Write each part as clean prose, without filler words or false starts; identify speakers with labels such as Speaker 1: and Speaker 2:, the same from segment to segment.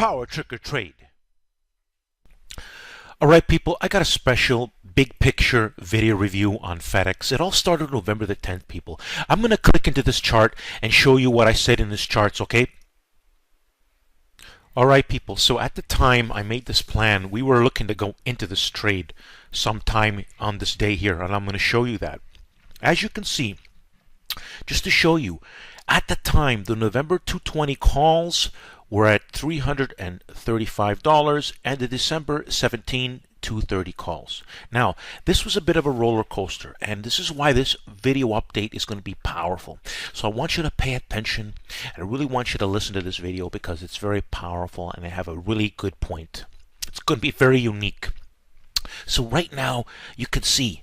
Speaker 1: power trick or trade. Alright people, I got a special big picture video review on FedEx. It all started November the 10th, people. I'm going to click into this chart and show you what I said in this charts, okay? Alright people, so at the time I made this plan, we were looking to go into this trade sometime on this day here, and I'm going to show you that. As you can see, just to show you, at the time the November 220 calls were at $335 and the December 17 230 calls. Now, this was a bit of a roller coaster, and this is why this video update is going to be powerful. So I want you to pay attention, and I really want you to listen to this video because it's very powerful and I have a really good point. It's going to be very unique. So right now, you can see,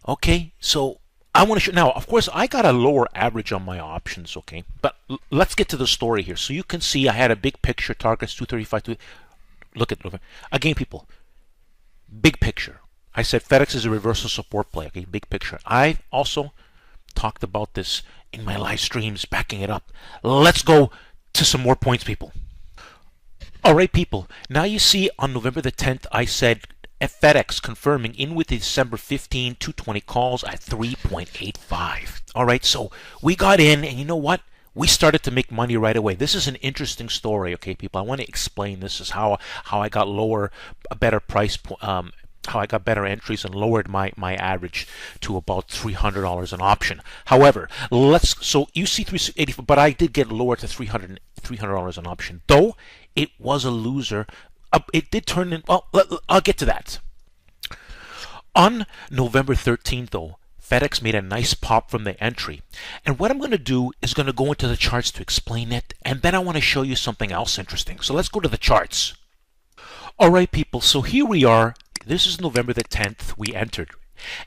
Speaker 1: okay, so I want to show, now of course I got a lower average on my options, okay, but let's get to the story here. So you can see I had a big picture, targets 235, look at again people, big picture. I said FedEx is a reversal support play, okay, big picture. I also talked about this in my live streams, backing it up. Let's go to some more points, people. Alright people, now you see on November the 10th I said FedEx confirming in with the December 15 220 calls at 3.85. Alright, so we got in, and you know what? We started to make money right away. This is an interesting story, okay, people. I want to explain this is how I got lower, a better price, how I got better entries and lowered my average to about $300 an option. However, so you see 380, but I did get lower to $300 an option. Though it was a loser, it did turn in. Well, I'll get to that. On November 13th, though, FedEx made a nice pop from the entry. And what I'm going to do is going to go into the charts to explain it, and then I want to show you something else interesting. So let's go to the charts. Alright people, so here we are. This is November the 10th. We entered.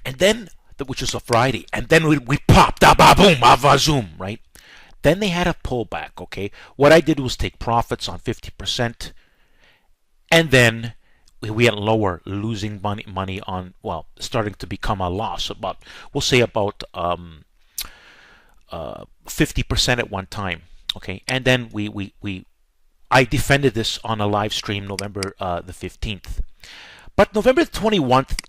Speaker 1: And then, which is a Friday, and then we popped, boom, zoom, right? Then they had a pullback, okay? What I did was take profits on 50%, and then we went lower, losing money on, well, starting to become a loss. We'll say about 50% at one time. Okay, and then I defended this on a live stream November the 15th. But November 21st,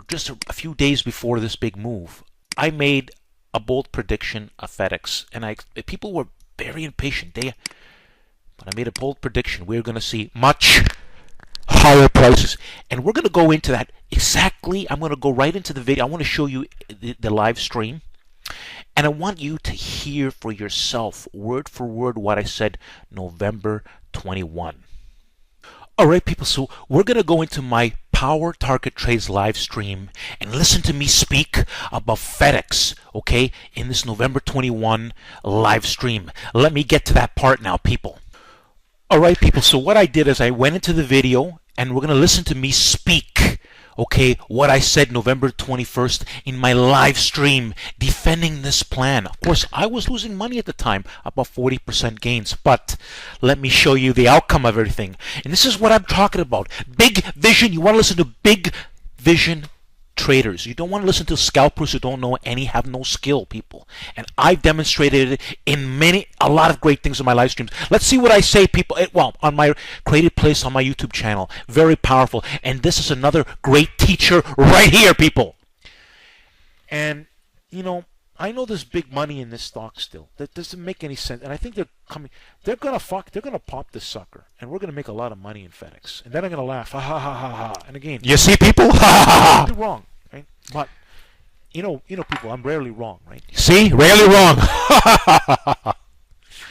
Speaker 1: just a few days before this big move, I made a bold prediction of FedEx, and people were very impatient. But I made a bold prediction. We're going to see much higher prices, and we're going to go into that exactly. I'm going to go right into the video. I want to show you the live stream, and I want you to hear for yourself word for word what I said November 21. Alright people, so we're going to go into my Power Target Trades live stream and listen to me speak about FedEx, okay, in this November 21 live stream. Let me get to that part now, people. Alright people, so what I did is I went into the video and we're going to listen to me speak, okay, what I said November 21st in my live stream defending this plan. Of course, I was losing money at the time, about 40% gains, but let me show you the outcome of everything. And this is what I'm talking about. Big vision. You want to listen to big vision traders. You don't want to listen to scalpers who don't know have no skill, people. And I've demonstrated it in a lot of great things in my live streams. Let's see what I say, people. Well, on my creative place on my YouTube channel. Very powerful. And this is another great teacher right here, people. And, you know, I know there's big money in this stock still. That doesn't make any sense. And I think they're coming. They're gonna pop this sucker, and we're gonna make a lot of money in FedEx. And then I'm gonna laugh, ha ha ha ha ha. And again,
Speaker 2: you see, people, ha ha ha.
Speaker 1: Wrong, right? But you know, people, I'm rarely wrong, right?
Speaker 2: See, rarely wrong.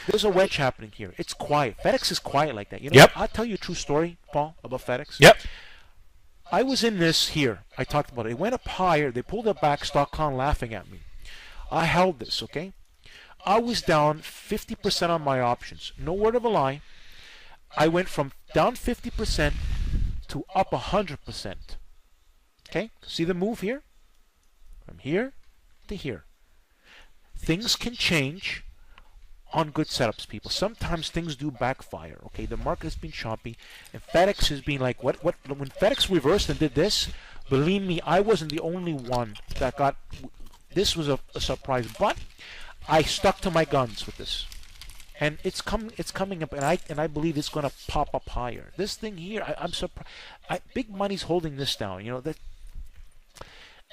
Speaker 1: There's a wedge happening here. It's quiet. FedEx is quiet like that. You know,
Speaker 2: yep.
Speaker 1: I'll tell you a true story, Paul, about FedEx.
Speaker 2: Yep.
Speaker 1: I was in this here. I talked about it. It went up higher. They pulled it back. StockCon laughing at me. I held this, okay? I was down 50% on my options. No word of a lie. I went from down 50% to up 100%. Okay? See the move here? From here to here. Things can change on good setups, people. Sometimes things do backfire, okay? The market has been choppy, and FedEx has been like, what? When FedEx reversed and did this, believe me, I wasn't the only one that got. This was a surprise, but I stuck to my guns with this. and it's coming up, and I believe it's going to pop up higher. This thing here, I'm surprised. Big money's holding this down. You know that.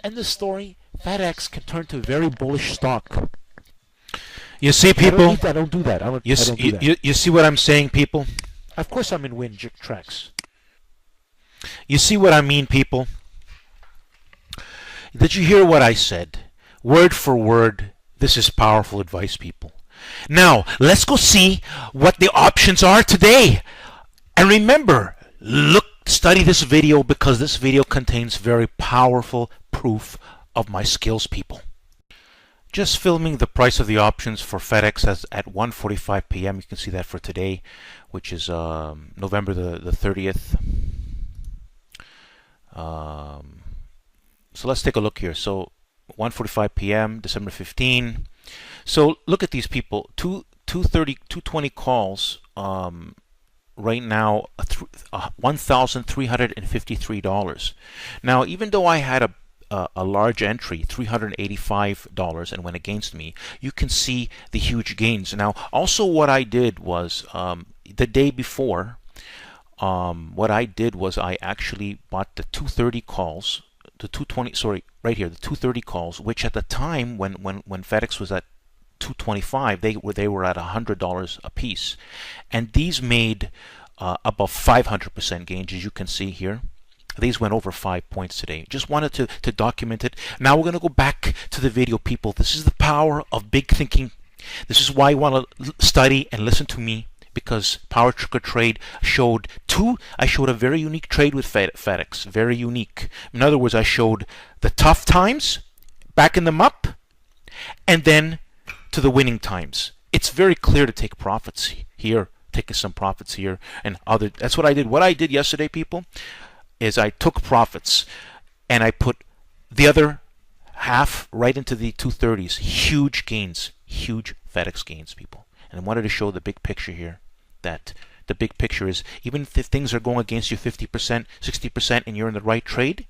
Speaker 1: End the story. FedEx can turn to a very bullish stock.
Speaker 2: You see, people.
Speaker 1: I don't do that. I don't do that.
Speaker 2: You see what I'm saying, people.
Speaker 1: Of course, I'm in win tracks.
Speaker 2: You see what I mean, people. Did you hear what I said? Word for word. This is powerful advice, people. Now, let's go see what the options are today. And remember, study this video, because this video contains very powerful proof of my skills, people. Just filming the price of the options for FedEx as at 1:45 p.m. You can see that for today, which is November the 30th. So let's take a look here. So 1:45 p.m. December 15. So look at these people. 220 calls. Right now, $1,353. Now, even though I had a large entry, $385, and went against me, you can see the huge gains. Now, also what I did was the day before, what I did was I actually bought the 230 calls, the 220, sorry, right here, the 230 calls, which at the time when FedEx was at 225, they were at $100 a piece, and these made above 500% gains, as you can see here. These went over 5 points today. Just wanted to document it. Now we're going to go back to the video, people. This is the power of big thinking. This is why you want to study and listen to me, because Power Trick Trade showed I showed a very unique trade with FedEx. Very unique. In other words, I showed the tough times, backing them up, and then to the winning times. It's very clear to take profits here, taking some profits here and other. That's what I did. What I did yesterday, people, is I took profits and I put the other half right into the 230s. Huge gains, huge FedEx gains, people. And I wanted to show the big picture here. That the big picture is, even if things are going against you 50%, 60%, and you're in the right trade,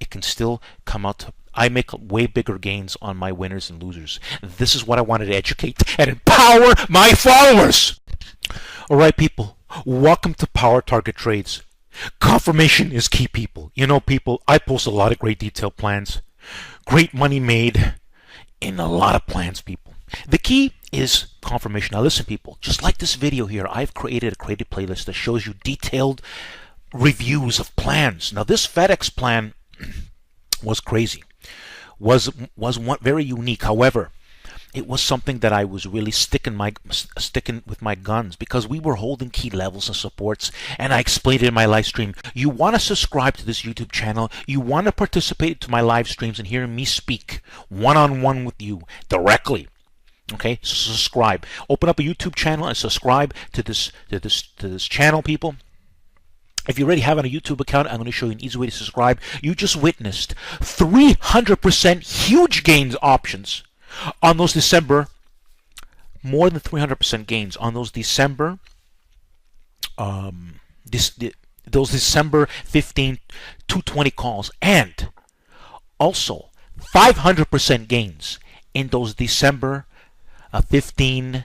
Speaker 2: it can still come out to, I make way bigger gains on my winners and losers. This is what I wanted to educate and empower my followers. All right, people, welcome to Power Target Trades. Confirmation is key, people. You know, people, I post a lot of great detailed plans. Great money made in a lot of plans, people. The key is confirmation. Now listen, people, just like this video here, I've created a created playlist that shows you detailed reviews of plans. Now this FedEx plan was crazy. Was one very unique. However, it was something that I was really sticking with my guns, because we were holding key levels and supports, and I explained it in my live stream. You want to subscribe to this YouTube channel. You want to participate to my live streams and hear me speak one-on-one with you directly. Okay, so subscribe. Open up a YouTube channel and subscribe to this channel, people. If you already have a YouTube account, I'm going to show you an easy way to subscribe. You just witnessed 300% huge gains options on those December, more than 300% gains on those December, those December 15 220 calls, and also 500% gains in those December 15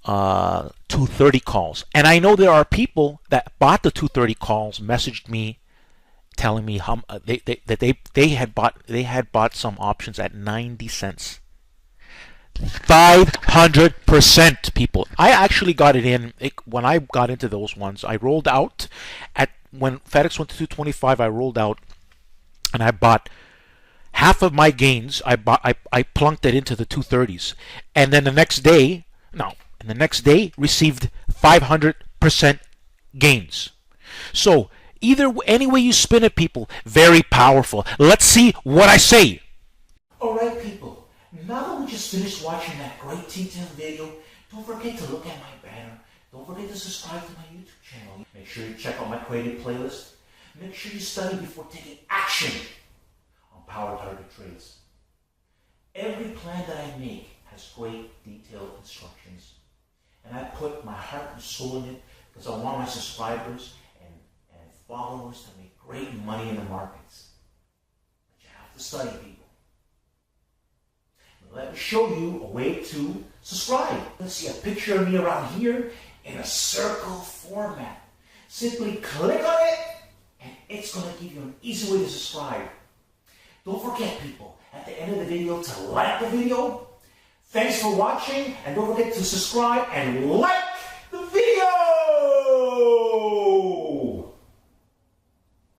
Speaker 2: 230 calls. And I know there are people that bought the 230 calls, messaged me telling me how they had bought some options at 90 cents. 500%, people. I actually got it in when I got into those ones. I rolled out when FedEx went to 225. I rolled out and I bought half of my gains. I plunked it into the 230s, and then the next day received 500% gains. So any way you spin it, people, very powerful. Let's see what I say. All right, people. Now that we just finished watching that great detailed video, don't forget to look at my banner. Don't forget to subscribe to my YouTube channel. Make sure you check out my created playlist. Make sure you study before taking action on Power Target Trades. Every plan that I make has great detailed instructions. And I put my heart and soul in it because I want my subscribers and followers to make great money in the markets. But you have to study, people.
Speaker 1: let me show you a way to subscribe. Let's see a picture of me around here in a circle format. Simply click on it, and it's going to give you an easy way to subscribe. Don't forget, people, at the end of the video to like the video. Thanks for watching, and don't forget to subscribe and like